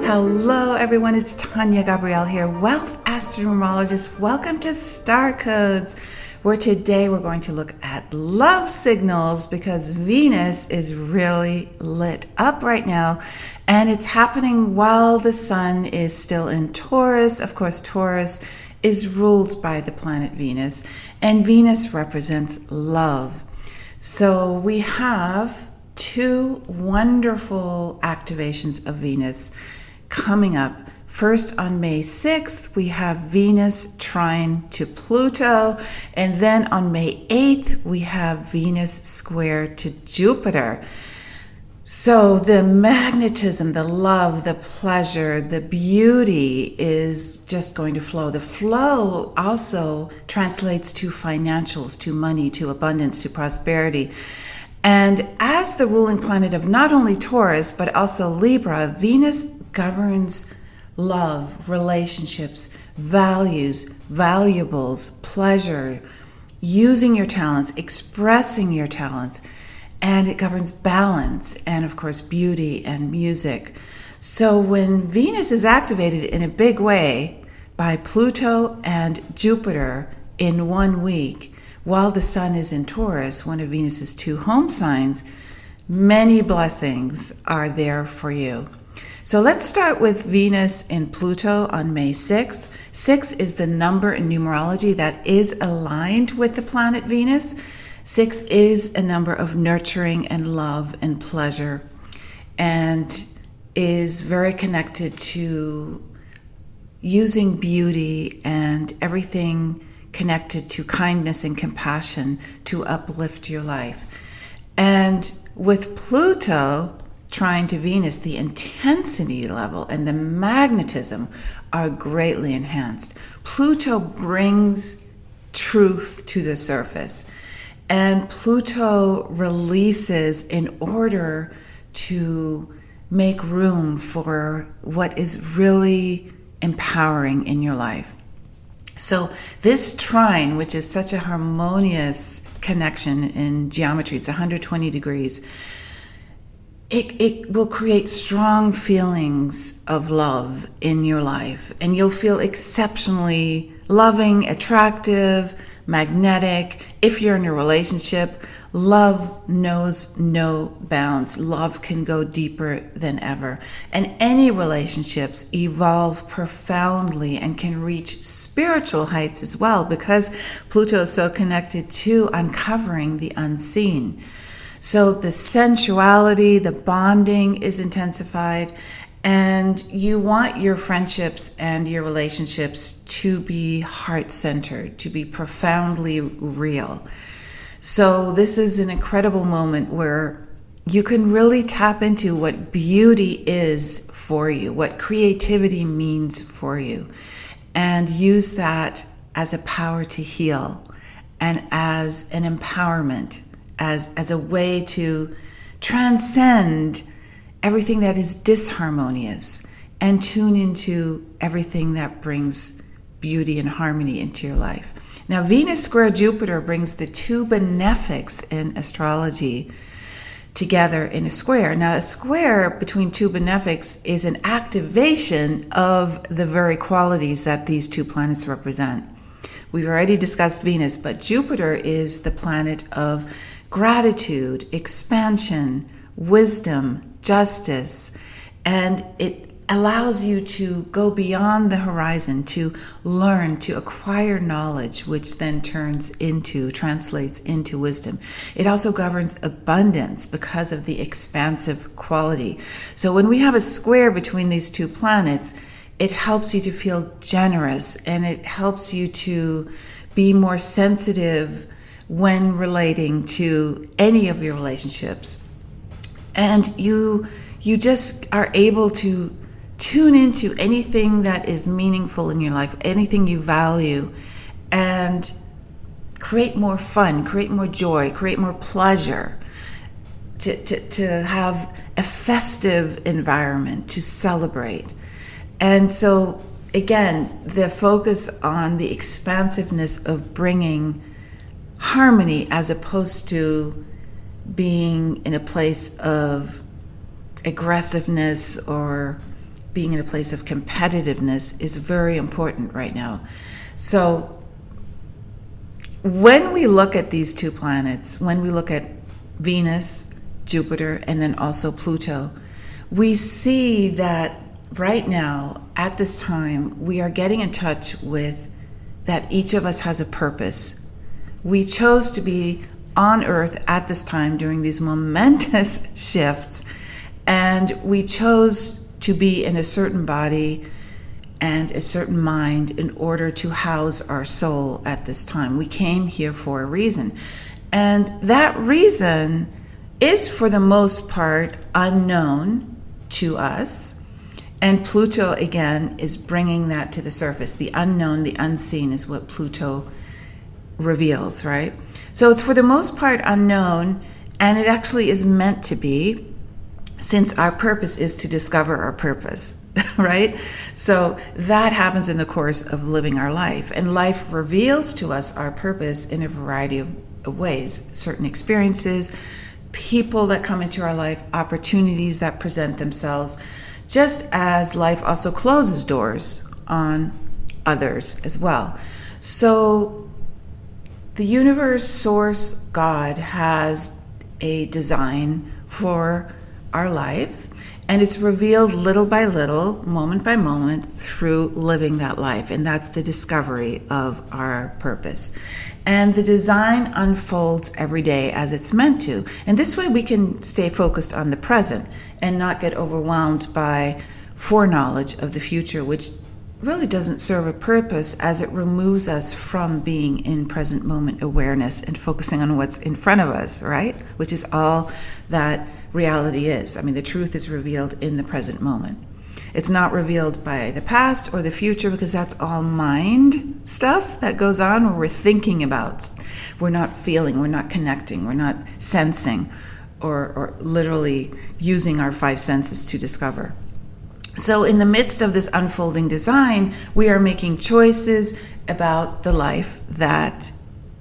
Hello everyone, it's Tania Gabrielle here, Wealth Astro-Numerologist. Welcome to Star Codes, where today we're going to look at love signals because Venus is really lit up right now, and it's happening while the sun is still in Taurus. Of course, Taurus is ruled by the planet Venus, and Venus represents love. So we have two wonderful activations of Venus coming up. First, on May 6th, we have Venus trine to Pluto, and then on May 8th, we have Venus square to Jupiter. So the magnetism, the love, the pleasure, the beauty is just going to flow. The flow also translates to financials, to money, to abundance, to prosperity. And as the ruling planet of not only Taurus, but also Libra, Venus governs love, relationships, values, valuables, pleasure, using your talents, expressing your talents, and it governs balance and, of course, beauty and music. So when Venus is activated in a big way by Pluto and Jupiter in 1 week, while the sun is in Taurus, one of Venus's two home signs, many blessings are there for you. So let's start with Venus in Pluto on May 6th. 6 is the number in numerology that is aligned with the planet Venus. 6 is a number of nurturing and love and pleasure, and is very connected to using beauty and everything connected to kindness and compassion to uplift your life. And with Pluto trine to Venus, the intensity level and the magnetism are greatly enhanced. Pluto brings truth to the surface, and Pluto releases in order to make room for what is really empowering in your life. So this trine, which is such a harmonious connection in geometry, it's 120 degrees, it will create strong feelings of love in your life, and you'll feel exceptionally loving, attractive, magnetic. If you're in a relationship, love knows no bounds. Love can go deeper than ever. And any relationships evolve profoundly and can reach spiritual heights as well, because Pluto is so connected to uncovering the unseen. So the sensuality, the bonding is intensified, and you want your friendships and your relationships to be heart-centered, to be profoundly real. So this is an incredible moment where you can really tap into what beauty is for you, what creativity means for you, and use that as a power to heal and as an empowerment, as a way to transcend everything that is disharmonious and tune into everything that brings beauty and harmony into your life. Now, Venus square Jupiter brings the two benefics in astrology together in a square. Now, a square between two benefics is an activation of the very qualities that these two planets represent. We've already discussed Venus, but Jupiter is the planet of gratitude, expansion, wisdom, justice, and it allows you to go beyond the horizon, to learn, to acquire knowledge, which then translates into wisdom. It also governs abundance because of the expansive quality. So when we have a square between these two planets, it helps you to feel generous, and it helps you to be more sensitive when relating to any of your relationships. And you just are able to tune into anything that is meaningful in your life, anything you value, and create more fun, create more joy, create more pleasure, to have a festive environment, to celebrate. And so, again, the focus on the expansiveness of bringing harmony as opposed to being in a place of aggressiveness or being in a place of competitiveness is very important right now. So when we look at these two planets, when we look at Venus, Jupiter, and then also Pluto, we see that right now, at this time, we are getting in touch with that each of us has a purpose. We chose to be on Earth at this time during these momentous shifts, and we chose to be in a certain body and a certain mind in order to house our soul at this time. We came here for a reason. And that reason is, for the most part, unknown to us. And Pluto, again, is bringing that to the surface. The unknown, the unseen is what Pluto reveals, right? So it's for the most part unknown, and it actually is meant to be, since our purpose is to discover our purpose, right? So that happens in the course of living our life. And life reveals to us our purpose in a variety of ways. Certain experiences, people that come into our life, opportunities that present themselves, just as life also closes doors on others as well. So the universe, source, God, has a design for our life, and it's revealed little by little, moment by moment, through living that life. And that's the discovery of our purpose. And the design unfolds every day as it's meant to. And this way we can stay focused on the present and not get overwhelmed by foreknowledge of the future, which really doesn't serve a purpose, as it removes us from being in present moment awareness and focusing on what's in front of us, right? Which is all that reality is. I mean, the truth is revealed in the present moment. It's not revealed by the past or the future, because that's all mind stuff that goes on where we're thinking about. We're not feeling, we're not connecting, we're not sensing, or literally using our five senses to discover. So in the midst of this unfolding design, we are making choices about the life that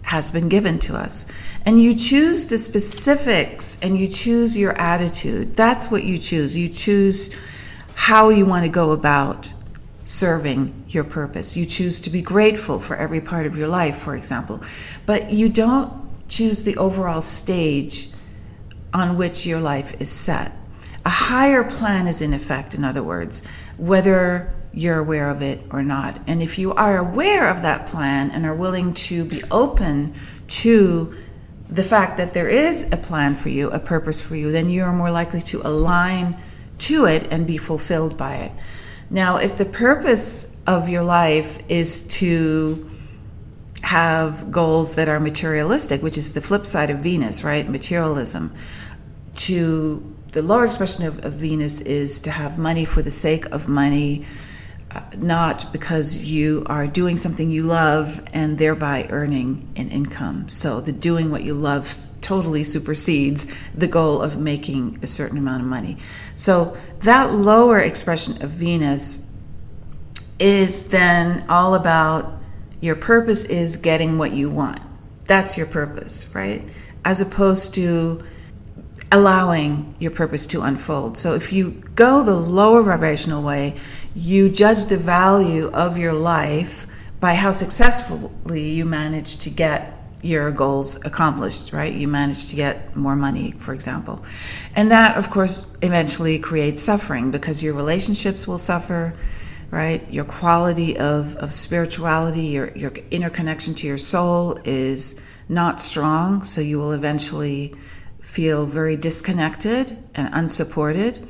has been given to us. And you choose the specifics, and you choose your attitude. That's what you choose. You choose how you want to go about serving your purpose. You choose to be grateful for every part of your life, for example. But you don't choose the overall stage on which your life is set. A higher plan is in effect, in other words, whether you're aware of it or not. And if you are aware of that plan and are willing to be open to the fact that there is a plan for you, a purpose for you, then you're more likely to align to it and be fulfilled by it. Now, if the purpose of your life is to have goals that are materialistic, which is the flip side of Venus, right? Materialism. The lower expression of Venus is to have money for the sake of money, not because you are doing something you love and thereby earning an income. So the doing what you love totally supersedes the goal of making a certain amount of money. So that lower expression of Venus is then all about your purpose is getting what you want. That's your purpose, right? As opposed to allowing your purpose to unfold. So if you go the lower vibrational way, you judge the value of your life by how successfully you manage to get your goals accomplished, right? You manage to get more money, for example. And that, of course, eventually creates suffering, because your relationships will suffer, right? Your quality of spirituality, your inner connection to your soul is not strong, so you will eventually feel very disconnected and unsupported.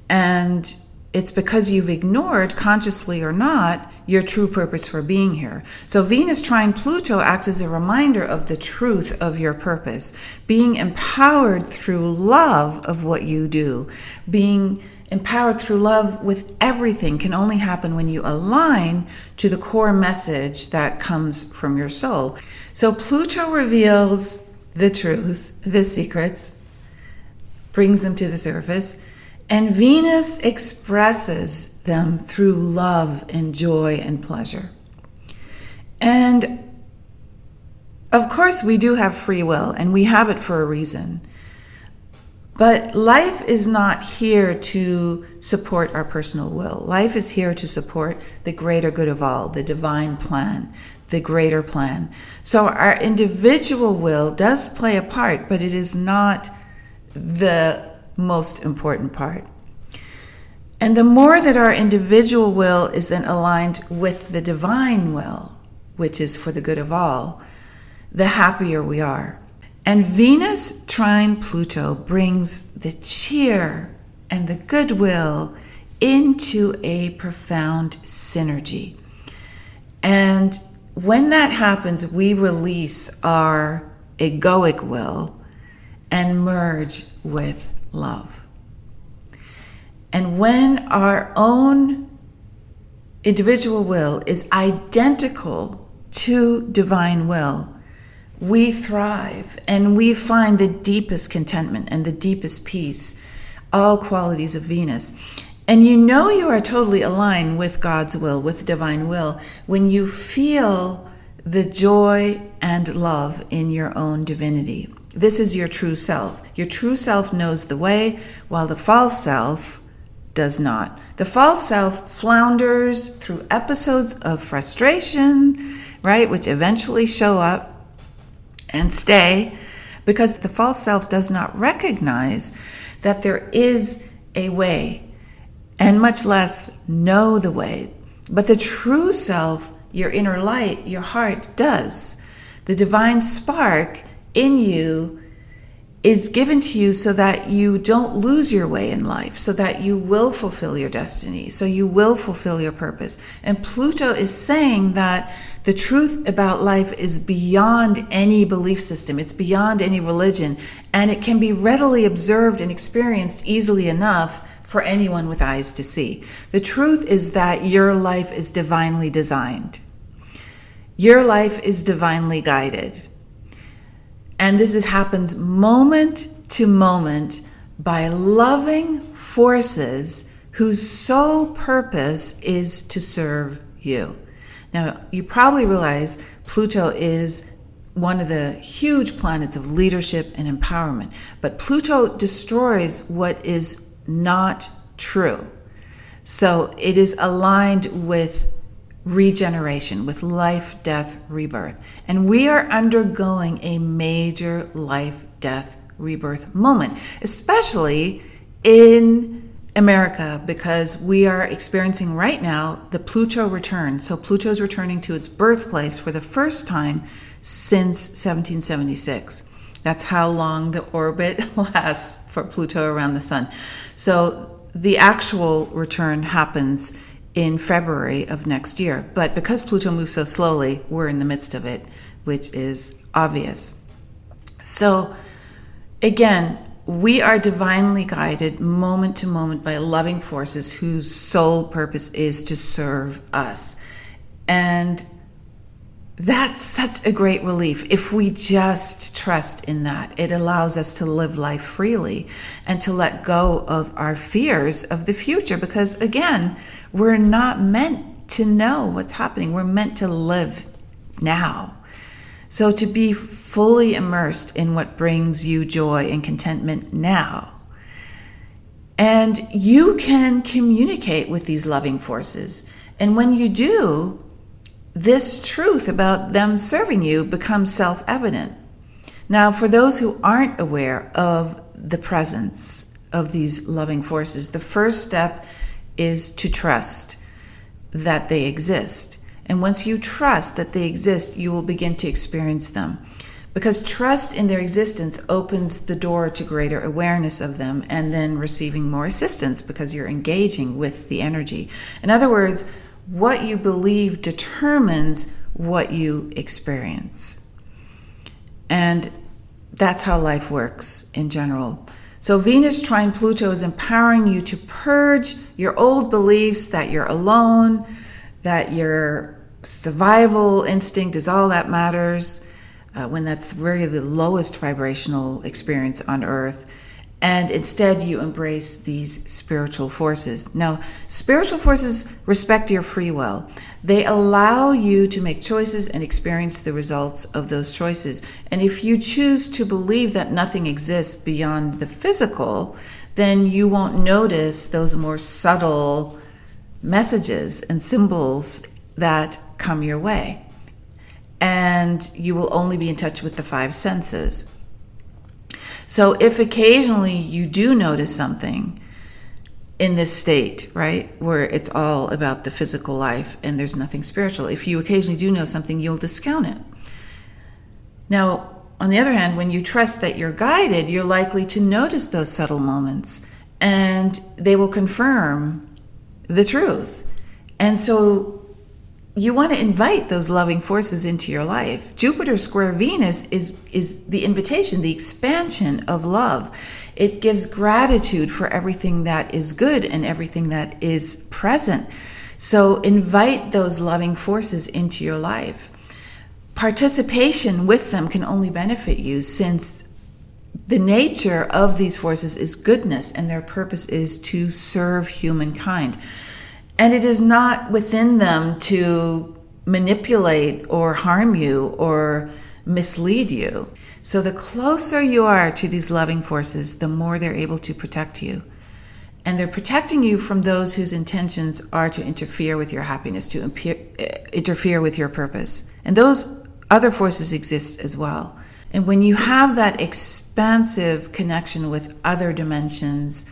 And it's because you've ignored, consciously or not, your true purpose for being here. So Venus trine Pluto acts as a reminder of the truth of your purpose. Being empowered through love of what you do, being empowered through love with everything, can only happen when you align to the core message that comes from your soul. So Pluto reveals the truth, the secrets, brings them to the surface, and Venus expresses them through love and joy and pleasure. And of course, we do have free will, and we have it for a reason. But life is not here to support our personal will. Life is here to support the greater good of all, the divine plan, the greater plan. So our individual will does play a part, but it is not the most important part. And the more that our individual will is then aligned with the divine will, which is for the good of all, the happier we are. And Venus trine Pluto brings the cheer and the goodwill into a profound synergy. And when that happens, we release our egoic will and merge with love. And when our own individual will is identical to divine will, we thrive and we find the deepest contentment and the deepest peace, all qualities of Venus. And you know you are totally aligned with God's will, with divine will, when you feel the joy and love in your own divinity. This is your true self. Your true self knows the way, while the false self does not. The false self flounders through episodes of frustration, right, which eventually show up and stay, because the false self does not recognize that there is a way, and much less know the way. But the true self, your inner light, your heart does. The divine spark in you is given to you so that you don't lose your way in life, so that you will fulfill your destiny, so you will fulfill your purpose. And Pluto is saying that the truth about life is beyond any belief system. It's beyond any religion, and it can be readily observed and experienced easily enough for anyone with eyes to see. The truth is that your life is divinely designed. Your life is divinely guided. And this happens moment to moment by loving forces whose sole purpose is to serve you. Now, you probably realize Pluto is one of the huge planets of leadership and empowerment, but Pluto destroys what is not true. So it is aligned with regeneration, with life, death, rebirth. And we are undergoing a major life, death, rebirth moment, especially in America, because we are experiencing right now the Pluto return. So Pluto is returning to its birthplace for the first time since 1776. That's how long the orbit lasts for Pluto around the sun. So the actual return happens in February of next year. But because Pluto moves so slowly, we're in the midst of it, which is obvious. So again, we are divinely guided moment to moment by loving forces whose sole purpose is to serve us. And that's such a great relief. If we just trust in that, it allows us to live life freely and to let go of our fears of the future. Because again, we're not meant to know what's happening. We're meant to live now. So to be fully immersed in what brings you joy and contentment now. And you can communicate with these loving forces. And when you do, this truth about them serving you becomes self-evident. Now, for those who aren't aware of the presence of these loving forces, the first step is to trust that they exist. And once you trust that they exist, you will begin to experience them. Because trust in their existence opens the door to greater awareness of them and then receiving more assistance because you're engaging with the energy. In other words, what you believe determines what you experience. And that's how life works in general. So Venus trine Pluto is empowering you to purge your old beliefs that you're alone, that your survival instinct is all that matters, when that's really the lowest vibrational experience on Earth, And instead, you embrace these spiritual forces. Now, spiritual forces respect your free will. They allow you to make choices and experience the results of those choices. And if you choose to believe that nothing exists beyond the physical, then you won't notice those more subtle messages and symbols that come your way. And you will only be in touch with the five senses. So if occasionally you do notice something in this state, right, where it's all about the physical life and there's nothing spiritual, if you occasionally do know something, you'll discount it. Now, on the other hand, when you trust that you're guided, you're likely to notice those subtle moments and they will confirm the truth. And so you want to invite those loving forces into your life. Jupiter square Venus is the invitation, the expansion of love. It gives gratitude for everything that is good and everything that is present. So invite those loving forces into your life. Participation with them can only benefit you, since the nature of these forces is goodness and their purpose is to serve humankind. And it is not within them to manipulate or harm you or mislead you. So the closer you are to these loving forces, the more they're able to protect you. And they're protecting you from those whose intentions are to interfere with your happiness, to interfere with your purpose. And those other forces exist as well. And when you have that expansive connection with other dimensions,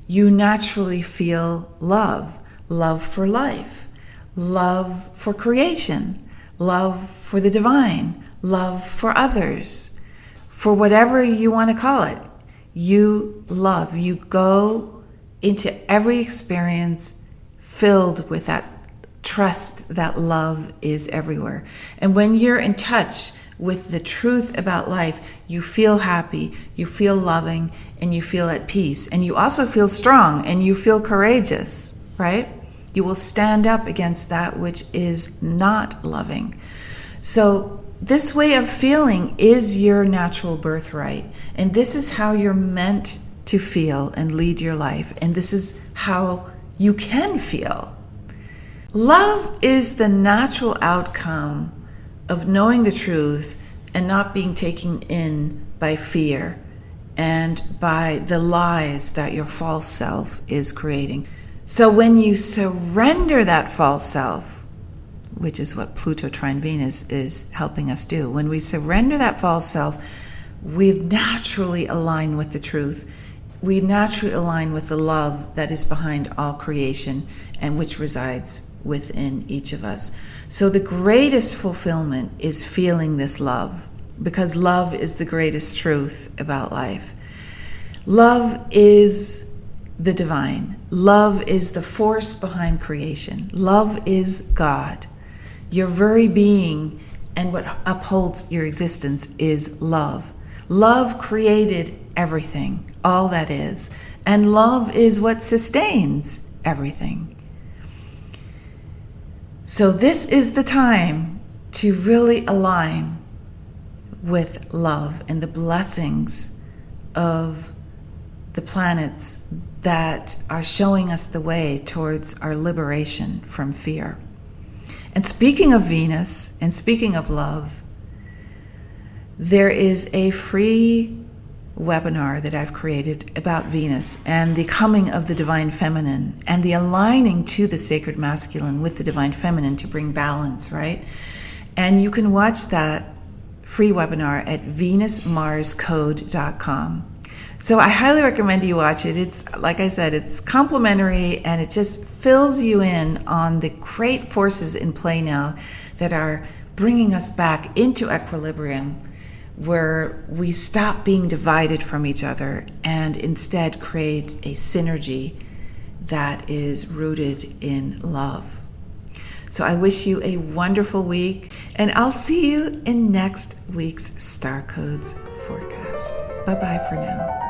you naturally feel love. Love for life, love for creation, love for the divine, love for others, for whatever you want to call it. You love. You go into every experience filled with that trust that love is everywhere. And when you're in touch with the truth about life, you feel happy, you feel loving, and you feel at peace. And you also feel strong and you feel courageous, right? You will stand up against that which is not loving. So this way of feeling is your natural birthright. And this is how you're meant to feel and lead your life. And this is how you can feel. Love is the natural outcome of knowing the truth and not being taken in by fear and by the lies that your false self is creating. So when you surrender that false self, which is what Pluto trine Venus is helping us do, when we surrender that false self, we naturally align with the truth. We naturally align with the love that is behind all creation and which resides within each of us. So the greatest fulfillment is feeling this love, because love is the greatest truth about life. Love is the divine. Love is the force behind creation. Love is God. Your very being and what upholds your existence is love. Love created everything, all that is. And love is what sustains everything. So this is the time to really align with love and the blessings of the planets that are showing us the way towards our liberation from fear. And speaking of Venus and speaking of love, there is a free webinar that I've created about Venus and the coming of the divine feminine and the aligning to the sacred masculine with the divine feminine to bring balance, right? And you can watch that free webinar at venusmarscode.com. So I highly recommend you watch it. It's, like I said, it's complimentary and it just fills you in on the great forces in play now that are bringing us back into equilibrium, where we stop being divided from each other and instead create a synergy that is rooted in love. So I wish you a wonderful week, and I'll see you in next week's Star Codes forecast. Bye-bye for now.